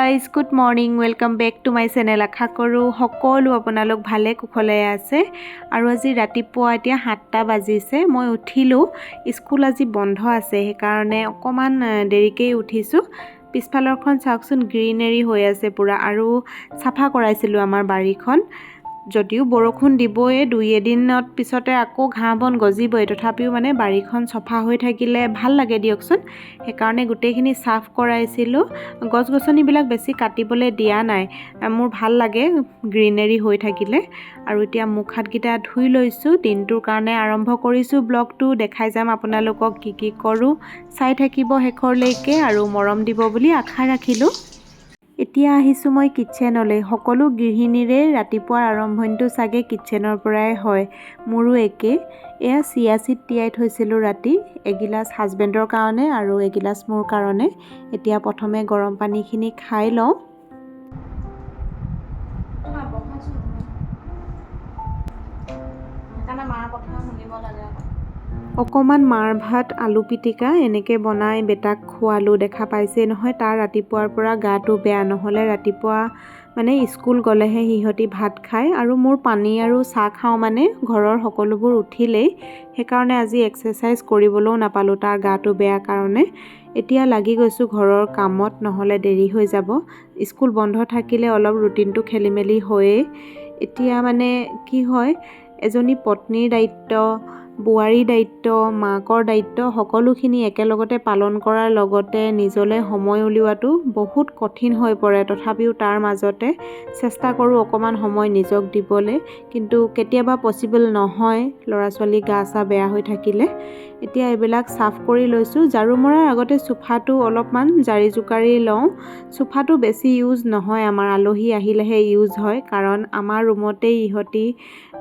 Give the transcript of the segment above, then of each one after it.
Guys good morning welcome back to my channel. আশা কৰোঁ সকলো আপোনালোক ভালে কুশলে আছে আৰু আজি ৰাতিপুৱা এতিয়া 7টা বাজিছে। মই উঠিলোঁ, স্কুল আজি বন্ধ আছে সেইকাৰণে অকণমান দেৰিকৈ উঠিছোঁ। পিছফালৰখন চাওকচোন গ্ৰীনেৰী হৈ আছে পুৰা আৰু চাফা কৰাইছিলোঁ আমাৰ বাৰীখন। যদিও বৰষুণ দিবই, 2 দিনত পিছতে আকৌ ঘাঁহ বন গজিবই, তথাপিও মানে বাৰীখন চফা হৈ থাকিলে ভাল লাগে দিয়কচোন। সেইকাৰণে গোটেইখিনি চাফ কৰাইছিলোঁ। গছ গছনিবিলাক বেছি কাটিবলৈ দিয়া নাই, মোৰ ভাল লাগে গ্ৰীনেৰী হৈ থাকিলে। আৰু এতিয়া মুখ হাতকেইটা ধুই লৈছোঁ, দিনটোৰ কাৰণে আৰম্ভ কৰিছোঁ ব্লগটো। দেখাই যাম আপোনালোকক কি কৰোঁ, চাই থাকিব শেষৰলৈকে আৰু মৰম দিব বুলি আশা ৰাখিলোঁ। এতিয়া আহিছোঁ মই কিটচেনলৈ। সকলো গৃহিণীৰে ৰাতিপুৱাৰ আৰম্ভণিটো চাগে কিটচেনৰ পৰাই হয়, মোৰো একে। এয়া চিয়া চিড তিয়াই থৈছিলোঁ ৰাতি, এগিলাচ হাজবেণ্ডৰ কাৰণে আৰু এগিলাচ মোৰ কাৰণে। এতিয়া প্ৰথমে গৰম পানীখিনি খাই লওঁ। অকণমান মাৰ ভাত আলু পিটিকা এনেকৈ বনাই বেটাক খোৱালোঁ। দেখা পাইছে নহয়, তাৰ ৰাতিপুৱাৰ পৰা গাটো বেয়া, নহ'লে ৰাতিপুৱা মানে স্কুল গ'লেহে সিহঁতি ভাত খায় আৰু মোৰ পানী আৰু চাহ খাওঁ মানে ঘৰৰ সকলোবোৰ উঠিলেই। সেইকাৰণে আজি এক্সাৰচাইজ কৰিবলৈও নাপালোঁ তাৰ গাটো বেয়া কাৰণে। এতিয়া লাগি গৈছোঁ ঘৰৰ কামত, নহ'লে দেৰি হৈ যাব। স্কুল বন্ধ থাকিলে অলপ ৰুটিনটো খেলি মেলি হয়েই। এতিয়া মানে কি হয়, এজনী পত্নীৰ দায়িত্ব, বোৱাৰীৰ দায়িত্ব, মাকৰ দায়িত্ব সকলোখিনি একেলগতে পালন কৰাৰ লগতে নিজলৈ সময় উলিওৱাটো বহুত কঠিন হৈ পৰে। তথাপিও তাৰ মাজতে চেষ্টা কৰোঁ অকণমান সময় নিজক দিবলৈ, কিন্তু কেতিয়াবা পচিবল নহয় ল'ৰা ছোৱালী গা চা বেয়া হৈ থাকিলে। এতিয়া এইবিলাক চাফ কৰি লৈছোঁ। ঝাৰু মৰাৰ আগতে চোফাটো অলপমান জাৰি জোকাৰি লওঁ। চোফাটো বেছি ইউজ নহয়, আমাৰ আলহী আহিলেহে ইউজ হয়, কাৰণ আমাৰ ৰুমতেই ইহঁতি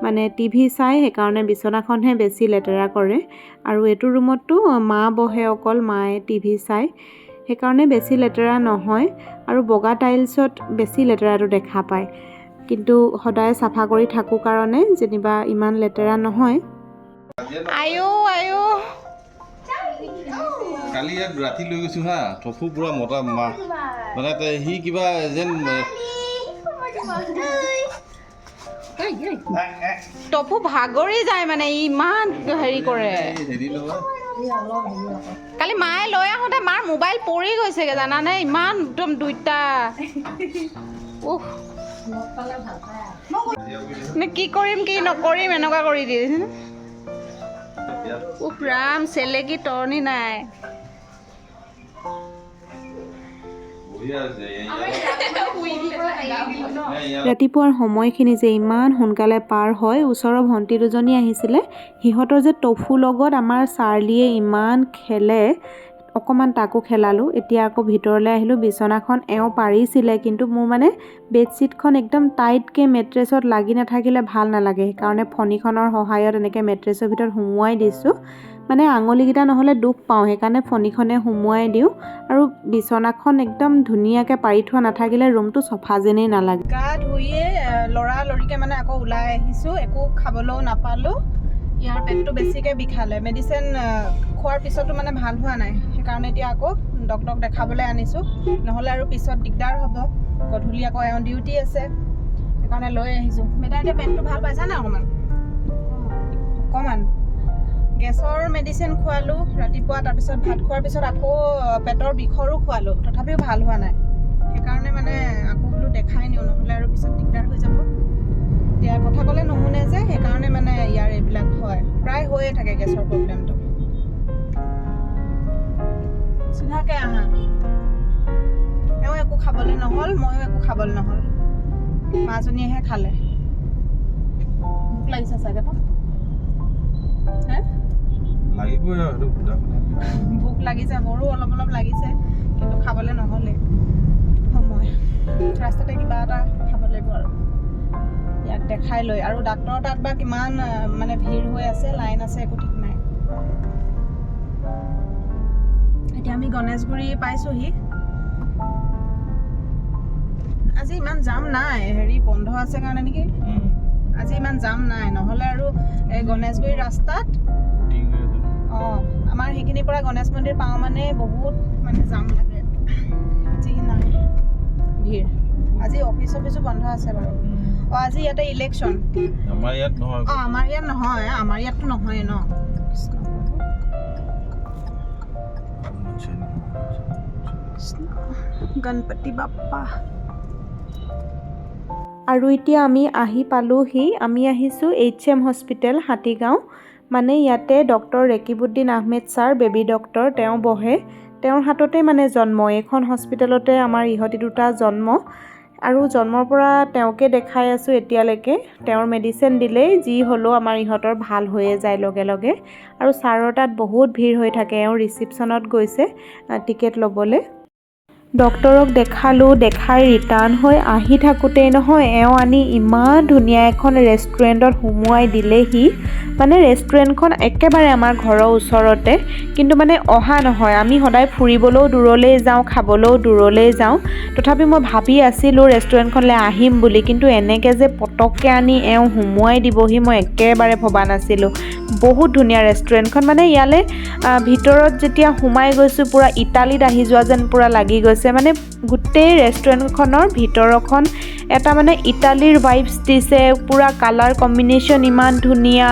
মানে টিভি চাই, সেইকাৰণে বিচনাখনহে বেছি লেতেৰা কৰে। আৰু এইটো ৰুমততো মা বহে, অকল মায়ে টিভি চায়, সেইকাৰণে বেছি লেতেৰা নহয়। আৰু বগা টাইলছত বেছি লেতেৰাটো দেখা পায়, কিন্তু সদায় চাফা কৰি থাকোঁ কাৰণে যেনিবা ইমান লেতেৰা নহয়। কালি ইয়াত ৰাতি লৈ গৈছোঁ হা, টফু পুৰা মতা মাহ মানে সি কিবা যেন টপু ভাগৰি যায় মানে ইমান হেৰি কৰে। কালি মায়ে লৈ আহোঁতে মাৰ মোবাইল পৰি গৈছেগৈ জানানে, ইমান একদম দুইটা। কি কৰিম কি নকৰিম এনেকুৱা কৰি দিয়ে। উফ ৰাম, চেলেকি তৰণি নাই। ৰাতিপুৱাৰ সময়খিনি যে ইমান সোনকালে পাৰ হয়। ওচৰৰ ভণ্টি দুজনী আহিছিলে, সিহঁতৰ যে টফু লগত আমাৰ চাৰ্লিয়ে ইমান খেলে, অকণমান তাকো খেলালোঁ। এতিয়া আকৌ ভিতৰলৈ আহিলোঁ। বিচনাখন এওঁ পাৰিছিলে, কিন্তু মোৰ মানে বেডশ্বীটখন একদম টাইটকৈ মেট্ৰেছত লাগি নাথাকিলে ভাল নালাগে, সেইকাৰণে ফণীখনৰ সহায়ত এনেকৈ মেট্ৰেছৰ ভিতৰত সুমুৱাই দিছোঁ। মানে আঙুলিকেইটা নহ'লে দুখ পাওঁ, সেইকাৰণে ফণীখনে সুমুৱাই দিওঁ। আৰু বিচনাখন একদম ধুনীয়াকৈ পাৰি থোৱা নাথাকিলে ৰুমটো চফা যেনেই নালাগে। গা ধুইয়ে লৰালৰিকৈ মানে আকৌ ওলাই আহিছোঁ, একো খাবলৈও নাপালোঁ। ইয়াৰ পেটটো বেছিকৈ বিষালে, মেডিচিন খোৱাৰ পিছতো মানে ভাল হোৱা নাই, সেইকাৰণে এতিয়া আকৌ ডক্তৰক দেখাবলৈ আনিছোঁ, নহ'লে আৰু পিছত দিগদাৰ হ'ব। গধূলি আকৌ এওঁ ডিউটি আছে, সেইকাৰণে লৈ আহিছোঁ। বেটা এতিয়া পেটটো ভাল পাইছা নাই? অকণমান গেছৰ মেডিচিন খোৱালোঁ ৰাতিপুৱা, তাৰপিছত ভাত খোৱাৰ পিছত আকৌ পেটৰ বিষৰো খোৱালোঁ, তথাপিও ভাল হোৱা নাই। সেইকাৰণে মানে আকৌ বোলো দেখাই নিওঁ, নহ'লে আৰু পিছত দিগদাৰ হৈ যাব। এতিয়া কথা ক'লে নুশুনে যে, সেইকাৰণে মানে ইয়াৰ এইবিলাক হয়, প্ৰায় হৈয়ে থাকে গেছৰ প্ৰব্লেমটো। চিধাকৈ আহা। এওঁ একো খাবলৈ নহ'ল, ময়ো একো খাবলৈ নহ'ল, মাজনীয়েহে খালে। ভোক লাগিছে চাগে ন? লাগিবই আৰু ভোক লাগিছে, মোৰো অলপ অলপ লাগিছে, কিন্তু খাবলৈ নহ'লে সময়। ৰাস্তাতে কিবা এটা খাব লাগিব আৰু ইয়াক দেখাই লৈ। আৰু ডাক্তৰৰ তাত বা কিমান মানে ভিৰ হৈ আছে, লাইন আছে, একো ঠিক নাই। এতিয়া আমি গণেশগুৰি পাইছোঁহি। আজি ইমান জাম নাই, হেৰি বন্ধ আছে কাৰণে নেকি, আজি ইমান জাম নাই, নহ'লে আৰু এই গণেশগুৰি ৰাস্তাত আমাৰ সেইখিনিৰ পৰা গণেশ মন্দিৰ পাওঁ মানে বহুত মানে জাম লাগে। আজি নাই, ভিৰ আজি অফিচো বন্ধ আছে বাৰু আজি ইয়াতে ইলেকশ্যন আমাৰ ইয়াত নহয় আমাৰ ইয়াততো নহয় ন গণপতি বাপ্পা আৰু এতিয়া আমি আহি পালোহি আমি আহিছোঁ HM হস্পিটেল হাতীগাঁও মানে ইয়াতে doctor Rekibuddin Ahmed sir baby doctor তেওঁ বহে তেওঁৰ হাততে মানে জন্ম এইখন হস্পিটেলতে আমাৰ ইহঁতি দুটা জন্ম আৰু জন্মৰ পৰা তেওঁকে দেখাই আছোঁ এতিয়ালৈকে তেওঁৰ মেডিচিন দিলেই যি হ'লেও আমাৰ ইহঁতৰ ভাল হৈয়ে যায় লগে লগে আৰু ছাৰৰ তাত বহুত ভিৰ হৈ থাকে এওঁ ৰিচিপশ্যনত গৈছে টিকেট ল'বলৈ ডক্টৰক দেখাই ৰিটাৰ্ণ হৈ আহি থাকোঁতেই নহয় এওঁ আনি ইমান ধুনীয়া এখন ৰেষ্টুৰেণ্টত সোমোৱাই দিলেহি মানে ৰেষ্টুৰেণ্টখন একেবাৰে আমাৰ ঘৰৰ ওচৰতে কিন্তু মানে অহা নহয় আমি সদায় ফুৰিবলৈও দূৰলৈ যাওঁ খাবলৈও দূৰলৈ যাওঁ তথাপি মই ভাবি আছিলোঁ ৰেষ্টুৰেণ্টখনলৈ আহিম বুলি কিন্তু এনেকৈ যে পটককৈ আনি এওঁ সোমোৱাই দিবহি মই একেবাৰে ভবা নাছিলোঁ বহুত ধুনীয়া ৰেষ্টুৰেণ্টখন মানে ইয়ালৈ ভিতৰত যেতিয়া সোমাই গৈছোঁ পূৰা ইটালীত আহি যোৱা যেন পূৰা লাগি গৈছে মানে গোটেই ৰেষ্টুৰেণ্টখনৰ ভিতৰখন এটা মানে ইটালীৰ ভাইবছ দিছে পূৰা কালাৰ কম্বিনেশ্যন ইমান ধুনীয়া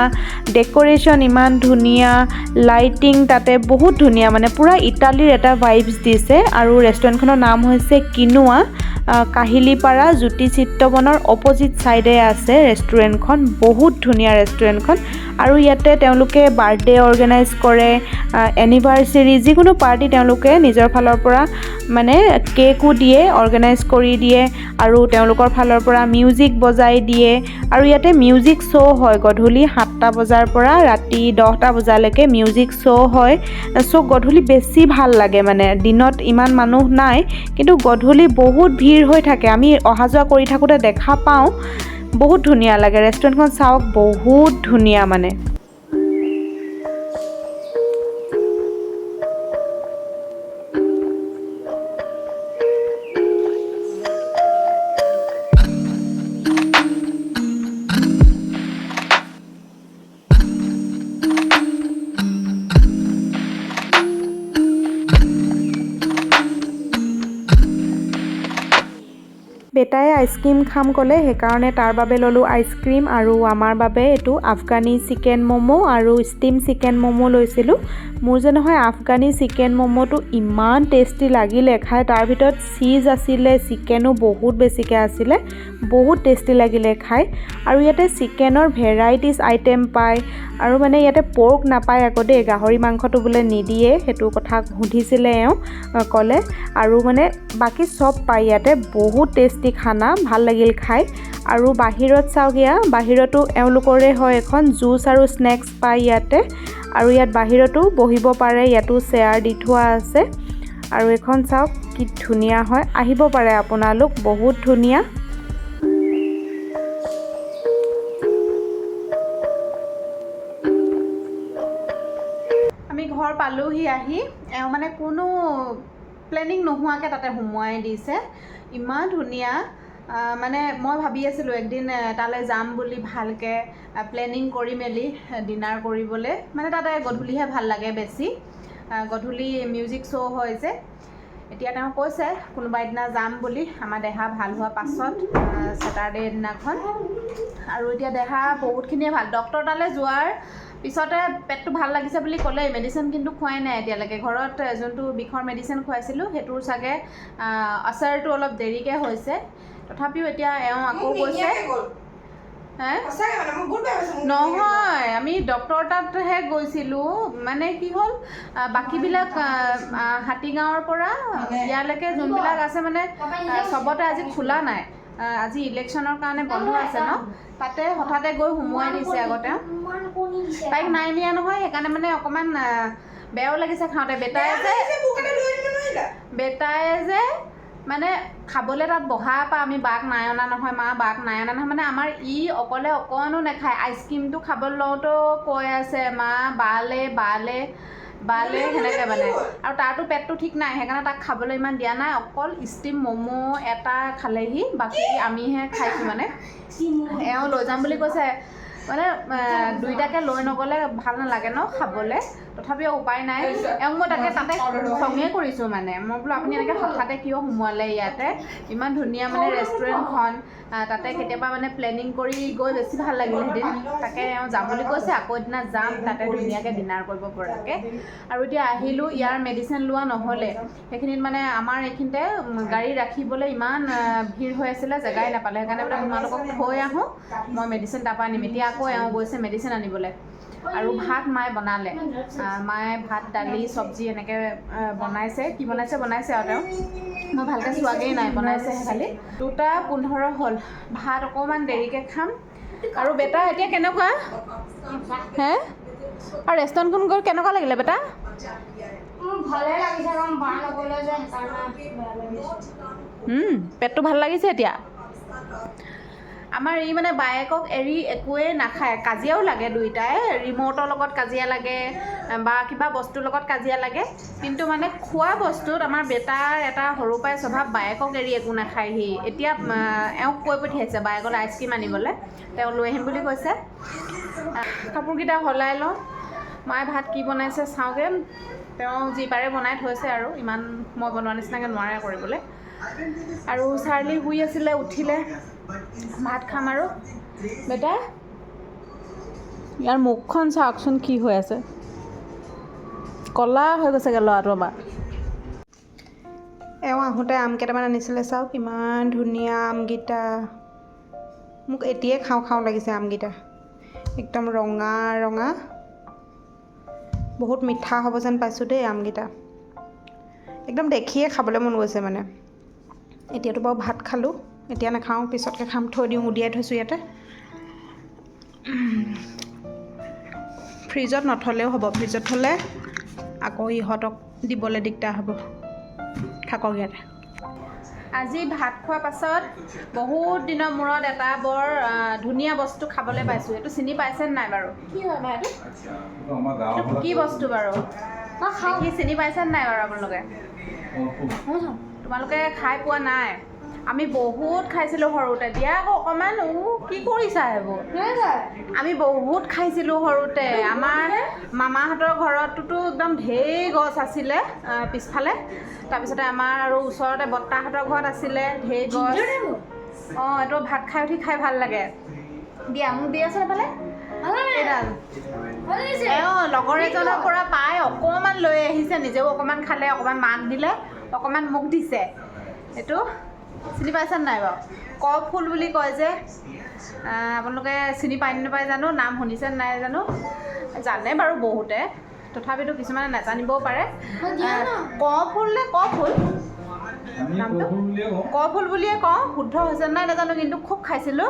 ডেক'ৰেশ্যন ইমান ধুনীয়া লাইটিং তাতে বহুত ধুনীয়া মানে পূৰা ইটালীৰ এটা ভাইবছ দিছে আৰু ৰেষ্টুৰেণ্টখনৰ নাম হৈছে কিনোৱা কাহিলীপাৰা জ্যোতি চিত্ৰবনৰ অপজিট ছাইডে আছে ৰেষ্টুৰেণ্টখন বহুত ধুনীয়া ৰেষ্টুৰেণ্টখন আৰু ইয়াতে তেওঁলোকে বাৰ্থডে অৰ্গেনাইজ কৰে এনিভাৰ্চেৰী যিকোনো পাৰ্টি তেওঁলোকে নিজৰ ফালৰ পৰা মানে কেকো দিয়ে অৰ্গেনাইজ কৰি দিয়ে আৰু তেওঁলোকৰ ফালৰ পৰা মিউজিক বজাই দিয়ে আৰু ইয়াতে মিউজিক শ্ব' হয় গধূলি 7টা বজাৰ পৰা ৰাতি 10টা বজালৈকে মিউজিক শ্ব' হয় চ' গধূলি বেছি ভাল লাগে মানে দিনত ইমান মানুহ নাই কিন্তু গধূলি বহুত ভিৰ হৈ থাকে আমি অহা যোৱা কৰি থাকোঁতে দেখা পাওঁ বহুত ধুনীয়া লাগে ৰেষ্টুৰেণ্টখন চাওক বহুত ধুনীয়া মানে বেটাই আইচক্ৰীম খাম ক'লে সেইকাৰণে তাৰ বাবে ল'লোঁ আইচক্ৰীম আৰু আমাৰ বাবে এইটো আফগানী চিকেন ম'ম' আৰু ষ্টিম চিকেন ম'ম' লৈছিলোঁ মোৰ যে নহয় আফগানী চিকেন ম'ম'টো ইমান টেষ্টি লাগিলে খাই তাৰ ভিতৰত চীজ আছিলে চিকেনো বহুত বেছিকৈ আছিলে বহুত টেষ্টি লাগিলে খাই আৰু ইয়াতে চিকেনৰ ভেৰাইটিজ আইটেম পায় আৰু মানে ইয়াতে পৰ্ক নাপায় আকৌ দেই গাহৰি মাংসটো বোলে নিদিয়ে সেইটো কথা সুধিছিলে এওঁ ক'লে আৰু মানে বাকী চব পায় ইয়াতে বহুত টেষ্টি খানা ভাল লাগিল খাই আৰু বাহিৰত চাওক বাহিৰতো এওঁলোকৰে হয় এখন জুচ আৰু স্নেক্স পায় ইয়াতে আৰু ইয়াত বাহিৰতো বহিব পাৰে ইয়াতো চেয়াৰ দি থোৱা আছে আৰু এখন চাওক কি ধুনীয়া হয় আহিব পাৰে আপোনালোক বহুত ধুনীয়া আমি ঘৰ পালোহি আহি এওঁ মানে কোনো প্লেনিং নোহোৱাকৈ তাতে সোমোৱাই দিছে ইমান ধুনীয়া মানে মই ভাবি আছিলোঁ একদিন তালৈ যাম বুলি ভালকৈ প্লেনিং কৰি মেলি ডিনাৰ কৰিবলৈ মানে তাতে গধূলিহে ভাল লাগে বেছি গধূলি মিউজিক শ্ব' হয় যে এতিয়া তেওঁ কৈছে কোনোবা এদিনা যাম বুলি আমাৰ দেহা ভাল হোৱা পাছত ছেটাৰডে দিনাখন আৰু এতিয়া দেহা বহুতখিনিয়ে ভাল ডক্টৰ তালৈ যোৱাৰ পিছতে পেটটো ভাল লাগিছে বুলি ক'লে মেডিচিন কিন্তু খুৱাই নাই এতিয়ালৈকে ঘৰত যোনটো বিষৰ মেডিচিন খুৱাইছিলোঁ সেইটোৰ চাগে আচাৰটো অলপ দেৰিকৈ হৈছে তথাপিও এতিয়া এওঁ আকৌ কৈছে নহয় আমি ডক্টৰ তাতহে গৈছিলোঁ মানে কি হ'ল বাকীবিলাক হাতীগাঁৱৰ পৰা ইয়ালৈকে যোনবিলাক আছে মানে চবতে আজি খোলা নাই আজি ইলেকশ্যনৰ কাৰণে বন্ধ আছে ন তাতে হঠাতে গৈ সোমোৱাই দিছে আগতে তাইক নাই নিয়া নহয় সেইকাৰণে মানে অকণমান বেয়াও লাগিছে খাওঁতে বেটাই যে মানে খাবলৈ তাত বহাৰ পৰা আমি বাক নাই অনা নহয় মা বাক নাই অনা নহয় মানে আমাৰ ই অকলে অকণো নাখায় আইচক্ৰীমটো খাবলৈ লওঁতেও কৈ আছে মা বালে সেনেকৈ মানে আৰু তাৰতো পেটটো ঠিক নাই সেইকাৰণে তাক খাবলৈ ইমান দিয়া নাই অকল ষ্টিম ম'ম' এটা খালেহি বাকী আমিহে খাইছোঁ মানে এওঁ লৈ যাম বুলি কৈছে মানে দুইটাকে লৈ নগ'লে ভাল নালাগে ন খাবলৈ তথাপিও উপায় নাই এওঁ মই তাতে খঙে কৰিছোঁ মানে মই বোলো আপুনি এনেকৈ হঠাতে কিয় সোমোৱালে ইয়াতে ইমান ধুনীয়া মানে ৰেষ্টুৰেণ্টখন তাতে কেতিয়াবা মানে প্লেনিং কৰি গৈ বেছি ভাল লাগিল সেইদিন তাকে এওঁ যাম বুলি কৈছে আকৌ এদিনা যাম তাতে ধুনীয়াকৈ ডিনাৰ কৰিব পৰাকৈ আৰু এতিয়া আহিলোঁ ইয়াৰ মেডিচিন লোৱা নহ'লে সেইখিনিত মানে আমাৰ এইখিনিতে গাড়ী ৰাখিবলৈ ইমান ভিৰ হৈ আছিলে জেগাই নাপালে সেইকাৰণে বোলে তোমালোকক থৈ আহোঁ মই মেডিচিন তাৰপৰা আনিম এতিয়া আকৌ এওঁ গৈছে মেডিচিন আনিবলৈ আৰু ভাত মায়ে বনালে মায়ে ভাত দালি চব্জি এনেকৈ বনাইছে কি বনাইছে আৰু তেওঁ মই ভালকৈ চোৱাগেই নাই বনাইছেহে খালি 2:15 হ'ল ভাত অকণমান দেৰিকৈ খাম আৰু বেটা এতিয়া কেনেকুৱা হে আৰু ৰেষ্টুৰেণ্টখন গৈ কেনেকুৱা লাগিলে বেটা ভালে লাগিছে পেটটো ভাল লাগিছে এতিয়া আমাৰ ই মানে বায়েকক এৰি একোৱেই নাখায় কাজিয়াও লাগে দুইটাই ৰিম'টৰ লগত কাজিয়া লাগে বা কিবা বস্তুৰ লগত কাজিয়া লাগে কিন্তু মানে খোৱা বস্তুত আমাৰ বেটাৰ এটা সৰুৰ পৰাই স্বভাৱ বায়েকক এৰি একো নাখায় সি এতিয়া এওঁক কৈ পঠিয়াইছে বায়েকলৈ আইচক্ৰীম আনিবলৈ তেওঁ লৈ আহিম বুলি কৈছে কাপোৰকেইটা সলাই লওঁ মায়ে ভাত কি বনাইছে চাওঁগৈ তেওঁ যি পাৰে বনাই থৈছে আৰু ইমান মই বনোৱা নিচিনাকৈ নোৱাৰে কৰিবলৈ আৰু চাৰ্লি শুই আছিলে উঠিলে ভাত খাম আৰু বেটা ইয়াৰ মুখখন চাওকচোন কি হৈ আছে ক'লা হৈ গৈছেগৈ ল'ৰাটো আমাৰ এওঁ আহোঁতে আম কেইটামান আনিছিলে চাওক ইমান ধুনীয়া আমকেইটা মোক এতিয়াই খাওঁ লাগিছে আমকেইটা একদম ৰঙা ৰঙা বহুত মিঠা হ'ব যেন পাইছোঁ দেই আমকেইটা একদম দেখিয়ে খাবলৈ মন গৈছে মানে এতিয়াতো বাৰু ভাত খালোঁ এতিয়া নাখাওঁ পিছতকৈ খাম থৈ দিওঁ উলিয়াই থৈছোঁ ইয়াতে ফ্ৰিজত নথলেও হ'ব ফ্ৰিজত থ'লে আকৌ ইহঁতক দিবলৈ দিগদাৰ হ'ব থাকক ইয়াতে আজি ভাত খোৱাৰ পাছত বহুত দিনৰ মূৰত এটা বৰ ধুনীয়া বস্তু খাবলৈ পাইছোঁ এইটো চিনি পাইছে নাই বাৰু কি হয় বা এইটো কি বস্তু বাৰু কি চিনি পাইছে নাই বাৰু তোমালোকে খাই পোৱা নাই আমি বহুত খাইছিলোঁ সৰুতে দিয়া আকৌ অকণমান কি কৰিছা এইবোৰ আমি বহুত খাইছিলোঁ সৰুতে আমাৰ মামাহঁতৰ ঘৰতোতো একদম ঢেৰ গছ আছিলে পিছফালে তাৰপিছতে আমাৰ আৰু ওচৰতে বৰ্তাহঁতৰ ঘৰত আছিলে ঢেৰ গছ এইটো ভাত খাই উঠি খাই ভাল লাগে দিয়া মোক দি আছে এইফালে লগৰ এজনৰ পৰা পাই অকণমান লৈ আহিছে নিজেও অকণমান খালে অকণমান মাক দিলে অকণমান মোক দিছে এইটো চিনি পাইছে নাই বাৰু কফুল বুলি কয় যে আপোনালোকে চিনি পাই নাপায় জানো নাম শুনিছে নাই জানো জানে বাৰু বহুতে তথাপিতো কিছুমানে নাজানিবও পাৰে কফুল নে কফুল নামটো কফুল বুলিয়ে কওঁ শুদ্ধ হৈছে নাই নাজানো কিন্তু খুব খাইছিলোঁ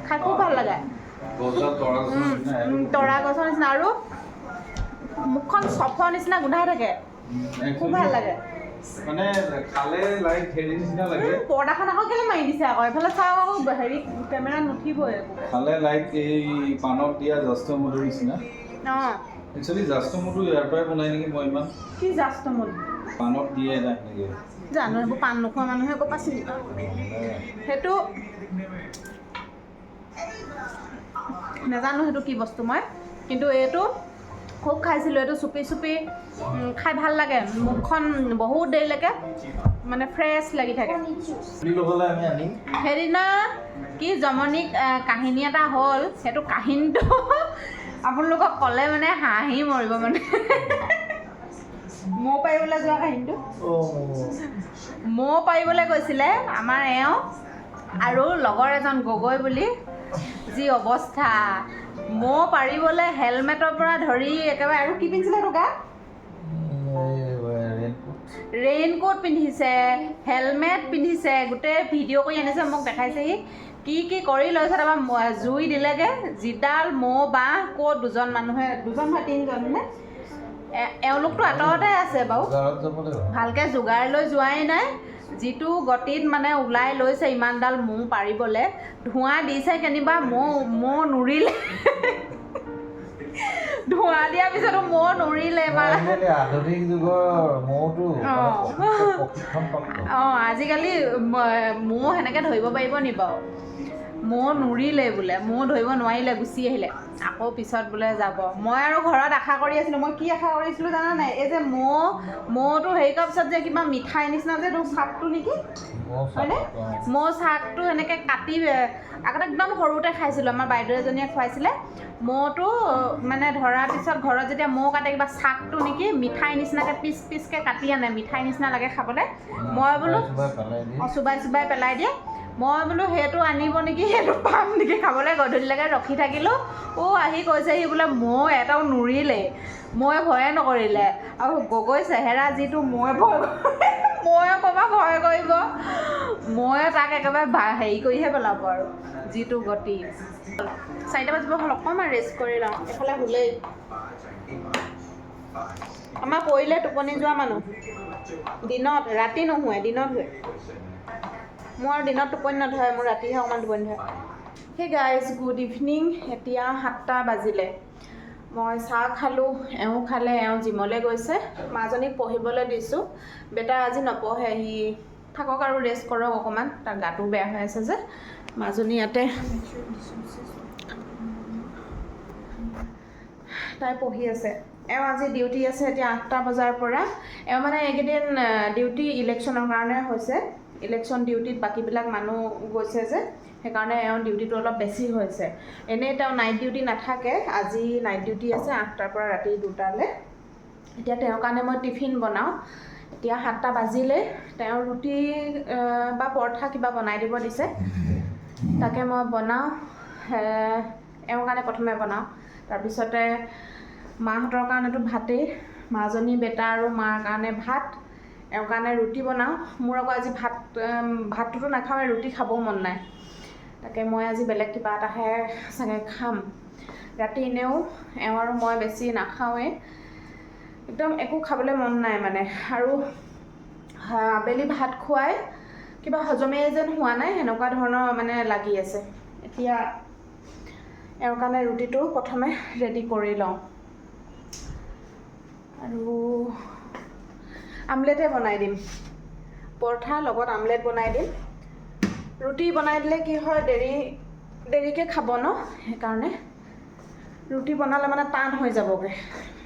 খাই খুব ভাল লাগে তৰা গছৰ নিচিনা আৰু মুখখন চফৰ নিচিনা গোন্ধাই থাকে খুব ভাল লাগে মানে খালে লাইক হেৰি নিচিনা লাগে পৰ্দাখন আকৌ কেলে মাৰি দিছে আকৌ এফালে চাওঁ আকৌ হেৰি কেমেৰা নুঠিবই খালে লাইক এই পাণত দিয়া জাষ্টমধুৰ নিচিনা একচুৱেলি জাষ্টমধু ইয়াৰ পৰাই বনাই নেকি মই ইমান কি জাষ্টমধু পাণত দিয়ে নাই নেকি জানো এইবোৰ পাণ নোখোৱা মানুহে ক'ৰ পৰা চিনি পাওঁ সেইটো নাজানো সেইটো কি বস্তু মই কিন্তু এইটো খুব খাইছিলোঁ এইটো চুপি খাই ভাল লাগে মুখখন বহুত দেৰিলৈকে মানে ফ্ৰেছ লাগি থাকে সেইদিনা কি জমনিক কাহিনী এটা হ'ল সেইটো কাহিনীটো আপোনালোকক ক'লে মানে হাঁহি মৰিব মানে মৌ পাৰিবলৈ যোৱা কাহিনীটো মৌ পাৰিবলৈ গৈছিলে আমাৰ এওঁ আৰু লগৰ এজন গগৈ বুলি যি অৱস্থা মৌ পাৰিবলৈ হেলমেটৰ পৰা ধৰি একেবাৰে আৰু কি পিন্ধিছিলে তোৰ গাত ৰেইনকোট পিন্ধিছে হেলমেট পিন্ধিছে গোটেই ভিডিঅ' কৰি আনিছে মোক দেখাইছেহি কি কৰি লৈছে তাৰপৰা জুই দিলেগৈ যিডাল মৌ বাঁহ ক'ত দুজন হয় তিনিজন নে এওঁলোকতো আঁতৰতে আছে বাৰু ভালকৈ যোগাৰ লৈ যোৱাই নাই যিটো গতিত মানে ওলাই লৈছে ইমানডাল মৌ পাৰিবলৈ ধোঁৱা দিছে কেনিবা মৌ নুৰিলে ধোঁৱা দিয়াৰ পিছতো মৌ নুৰিলে আধুনিক যুগৰ মৌটো আজিকালি মৌ সেনেকৈ ধৰিব পাৰিব নি বাৰু মৌ নুৰিলে বোলে, মৌ ধৰিব নোৱাৰিলে, গুচি আহিলে। আকৌ পিছত বোলে যাব। মই আৰু ঘৰত আশা কৰি আছিলোঁ। মই কি আশা কৰিছিলোঁ জানা নাই? এই যে মৌটো হেৰি কৰাৰ পিছত যে কিবা মিঠাই নিচিনা যে তোৰ চাকটো নেকি হয়নে? মৌ চাকটো এনেকৈ কাটি আগতে একদম সৰুতে খাইছিলোঁ, আমাৰ বাইদেউ এজনীয়ে খুৱাইছিলে। মৌটো মানে ধৰাৰ পিছত ঘৰত যেতিয়া মৌ কাটে কিবা চাকটো নেকি মিঠাই নিচিনাকৈ পিচ পিচকৈ কাটি আনে, মিঠাই নিচিনা লাগে খাবলৈ। মই বোলো চুবাই চুবাই পেলাই দিয়ে। মই বোলো সেইটো আনিব নেকি, সেইটো পাম নেকি খাবলৈ, গধূলিলৈকে ৰখি থাকিলোঁ। আহি কৈছেহি বোলে মৌ এটাও নুৰিলেই। মৌয়ে ভয়ে নকৰিলে। আৰু গগৈ চেহেৰা যিটো মৌয়ে ভয় মৌয়ে ক'ৰবাত ভয় কৰিব, মৌয়ে তাক একেবাৰে হেৰি কৰিহে পেলাব আৰু যিটো গতি। 4টা বাজিব হ'ল, অকণমান ৰেষ্ট কৰি লওঁ। এইফালে শুলেই আমাৰ পৰিলে টোপনি যোৱা মানুহ দিনত, ৰাতি নুশুৱে, দিনত শুৱে। মোৰ আৰু দিনত টোপনি নধৰে, মোৰ ৰাতিহে অকণমান টোপনি ধৰে। সেই গাইজ গুড ইভিনিং। এতিয়া 7টা বাজিলে। মই চাহ খালোঁ, এওঁ খালে, এওঁ জিমলৈ গৈছে। মাজনীক পঢ়িবলৈ দিছোঁ। বেটা আজি নপঢ়ে, সি থাকক আৰু ৰেষ্ট কৰক অকণমান, তাৰ গাটো বেয়া হৈ আছে যে। মাজনী ইয়াতে তাই পঢ়ি আছে। এওঁ আজি ডিউটি আছে এতিয়া 8টা বজাৰ পৰা। এওঁ মানে এইকেইদিন ডিউটি ইলেকশ্যনৰ কাৰণে হৈছে। ইলেকশ্যন ডিউটিত বাকীবিলাক মানুহ গৈছে যে, সেইকাৰণে এওঁ ডিউটিটো অলপ বেছি হৈছে। এনেই তেওঁ নাইট ডিউটি নাথাকে, আজি নাইট ডিউটি আছে 8টাৰ পৰা ৰাতি 2টালৈ। এতিয়া তেওঁৰ কাৰণে মই টিফিন বনাওঁ। এতিয়া 7টা বাজিলে। তেওঁ ৰুটি বা পৰঠা কিবা বনাই দিব দিছে, তাকে মই বনাওঁ। এওঁৰ কাৰণে প্ৰথমে বনাওঁ, তাৰপিছতে মাহঁতৰ কাৰণেতো ভাতেই, মাজনী বেটা আৰু মাৰ কাৰণে ভাত, এওঁৰ কাৰণে ৰুটি বনাওঁ। মোৰ আকৌ আজি ভাতটোতো নাখাওঁৱে, ৰুটি খাবও মন নাই। তাকে মই আজি বেলেগ কিবা এটাহে চাগে খাম। ৰাতি এনেও এওঁ আৰু মই বেছি নাখাওঁৱেই, একদম একো খাবলৈ মন নাই মানে। আৰু আবেলি ভাত খুৱাই কিবা হজমেই যেন হোৱা নাই, সেনেকুৱা ধৰণৰ মানে লাগি আছে। এতিয়া এওঁৰ কাৰণে ৰুটিটো প্ৰথমে ৰেডি কৰি লওঁ, আৰু আমলেটে বনাই দিম। পৰঠাৰ লগত আমলেট বনাই দিম। ৰুটি বনাই দিলে কি হয়, দেৰিকৈ খাব ন, সেইকাৰণে ৰুটি বনালে মানে টান হৈ যাবগৈ,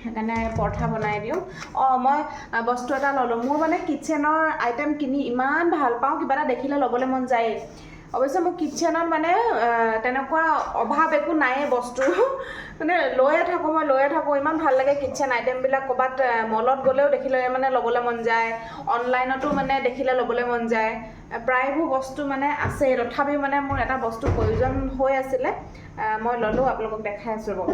সেইকাৰণে পৰঠা বনাই দিওঁ। মই বস্তু এটা ল'লোঁ। মোৰ মানে কিটচেনৰ আইটেম কিনি ইমান ভাল পাওঁ, কিবা এটা দেখিলে ল'বলৈ মন যায়েই। অৱশ্যে মোৰ কিটচেনত মানে তেনেকুৱা অভাৱ একো নায়েই বস্তু, মানে লৈয়ে থাকোঁ, ইমান ভাল লাগে কিটচেন আইটেমবিলাক। ক'ৰবাত মলত গ'লেও দেখিলে মানে ল'বলৈ মন যায়, অনলাইনতো মানে দেখিলে ল'বলৈ মন যায়। প্ৰায়বোৰ বস্তু মানে আছেই, তথাপিও মানে মোৰ এটা বস্তু প্ৰয়োজন হৈ আছিলে, মই ল'লোঁ। আপোনালোকক দেখাই আছোঁ ৰ'ব।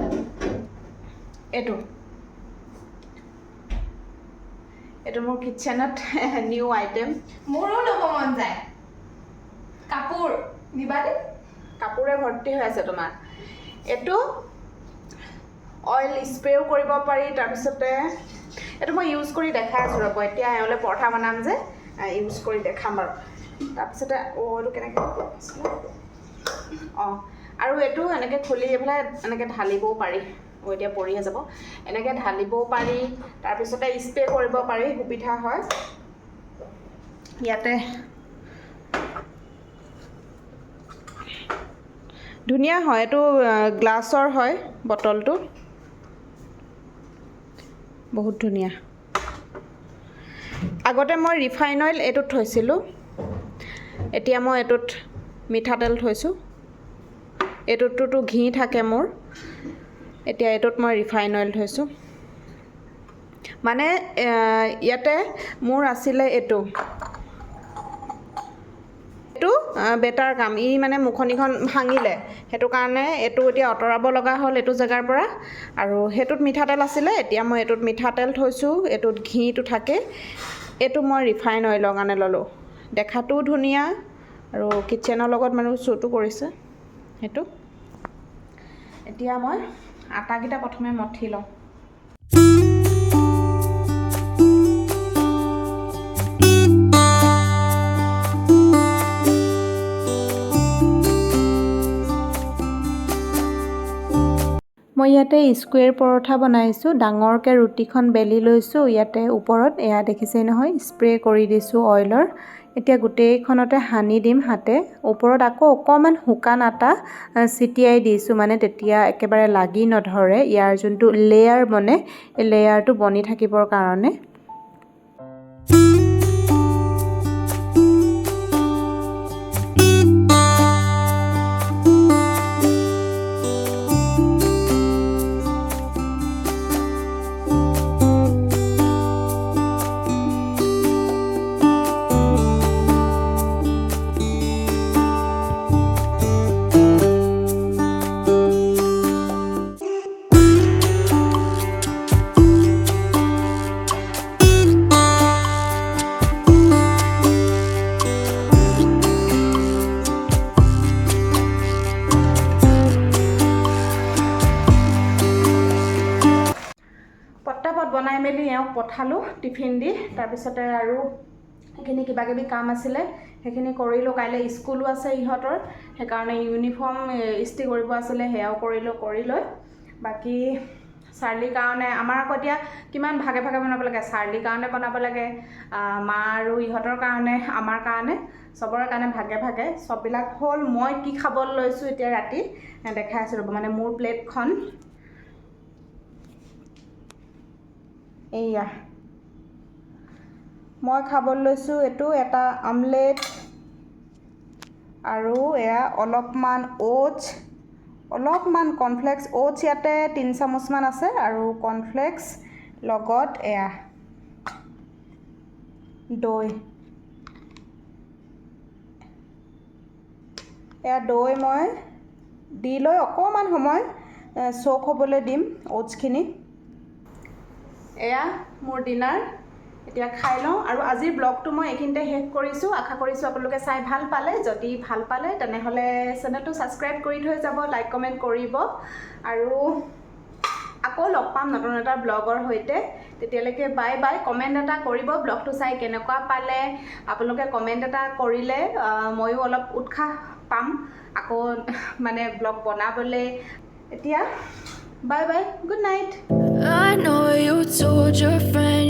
এইটো মোৰ কিটচেনত নিউ আইটেম। মোৰো ল'ব মন যায়। কাপোৰ দিবা দেই, কাপোৰে ভৰ্তি হৈ আছে তোমাৰ। এইটো অইল স্প্ৰেও কৰিব পাৰি। তাৰপিছতে এইটো মই ইউজ কৰি দেখাই আছোঁ ৰ'ব। এতিয়া এওঁলৈ পৰঠা বনাম যে, ইউজ কৰি দেখাম বাৰু। তাৰপিছতে এইটো কেনেকৈ আৰু এইটো এনেকৈ খুলি পেলাই এনেকৈ ঢালিবও পাৰি। এতিয়া পৰিহে যাব। এনেকৈ ঢালিবও পাৰি, তাৰপিছতে স্প্ৰে কৰিব পাৰি, সুবিধা হয়। ইয়াতে ধুনীয়া হয়, এইটো গ্লাছৰ হয় বটলটো, বহুত ধুনীয়া। আগতে মই ৰিফাইন অইল এইটোত থৈছিলোঁ, এতিয়া মই এইটোত মিঠাতেল থৈছোঁ। এইটোততো ঘি থাকে মোৰ, এতিয়া এইটোত মই ৰিফাইন অইল থৈছোঁ। মানে ইয়াতে মোৰ আছিলে এইটো বেটাৰ কাম, ই মানে মুখনিখন ভাঙিলে, সেইটো কাৰণে এইটো এতিয়া আঁতৰাব লগা হ'ল এইটো জেগাৰ পৰা। আৰু সেইটোত মিঠাতেল আছিলে, এতিয়া মই এইটোত মিঠাতেল থৈছোঁ, এইটোত ঘিটো থাকে। এইটো মই ৰিফাইন অইলৰ কাৰণে ল'লোঁ। দেখাটোও ধুনীয়া আৰু কিটচেনৰ লগত মানে শ্বুটো কৰিছে সেইটো। এতিয়া মই আটাকেইটা প্ৰথমে মঠি লওঁ। মই ইয়াতে স্কুৱেৰ পৰঠা বনাইছোঁ। ডাঙৰকৈ ৰুটিখন বেলি লৈছোঁ। ইয়াতে ওপৰত এয়া দেখিছেই নহয়, স্প্ৰে কৰি দিছোঁ অইলৰ। এতিয়া গোটেইখনতে সানি দিম হাতে। ওপৰত আকৌ অকণমান শুকান আটা ছিটিয়াই দিছোঁ, মানে তেতিয়া একেবাৰে লাগি নধৰে। ইয়াৰ যোনটো লেয়াৰ বনে, এই লেয়াৰটো বনি থাকিবৰ কাৰণে। পটাপট বনাই মেলি এওঁক পঠালোঁ টিফিন দি। তাৰপিছতে আৰু সেইখিনি কিবাকিবি কাম আছিলে সেইখিনি কৰিলোঁ। কাইলৈ স্কুলো আছে ইহঁতৰ, সেইকাৰণে ইউনিফৰ্ম ইস্ত্ৰি কৰিব আছিলে, সেয়াও কৰিলোঁ। কৰি লৈ বাকী চাৰ্লিৰ কাৰণে আমাৰ আকৌ এতিয়া কিমান ভাগে ভাগে বনাব লাগে। চাৰ্লিৰ কাৰণে বনাব লাগে, মা আৰু ইহঁতৰ কাৰণে, আমাৰ কাৰণে, চবৰে কাৰণে ভাগে ভাগে চববিলাক হ'ল। মই কি খাবলৈ লৈছোঁ এতিয়া ৰাতি দেখাই আছোঁ ৰ'ব। মানে মোৰ প্লেটখন এইয়া, মই খাবলৈ লৈছোঁ এইটো এটা আমলেট আৰু এয়া অলপমান অ'টছ, অলপমান কৰ্ণফ্লেক্স। অ'টছ ইয়াতে 3 চামুচমান আছে আৰু কৰ্ণফ্লেক্স লগত এয়া দৈ। এয়া দৈ মই দি লৈ অকণমান সময় চ'ক হ'বলৈ দিম অ'টছখিনি। এয়া মোৰ ডিনাৰ, এতিয়া খাই লওঁ। আৰু আজিৰ ব্লগটো মই এইখিনিতে শেষ কৰিছোঁ। আশা কৰিছোঁ আপোনালোকে চাই ভাল পালে। যদি ভাল পালে তেনেহ'লে চেনেলটো ছাবস্ক্ৰাইব কৰি থৈ যাব, লাইক কমেণ্ট কৰিব। আৰু আকৌ লগ পাম নতুন এটা ব্লগৰ সৈতে। তেতিয়ালৈকে বাই বাই। কমেণ্ট এটা কৰিব ব্লগটো চাই কেনেকুৱা পালে। আপোনালোকে কমেণ্ট এটা কৰিলে ময়ো অলপ উৎসাহ পাম আকৌ মানে ব্লগ বনাবলৈ। এতিয়া bye bye, good night. I know you told your friend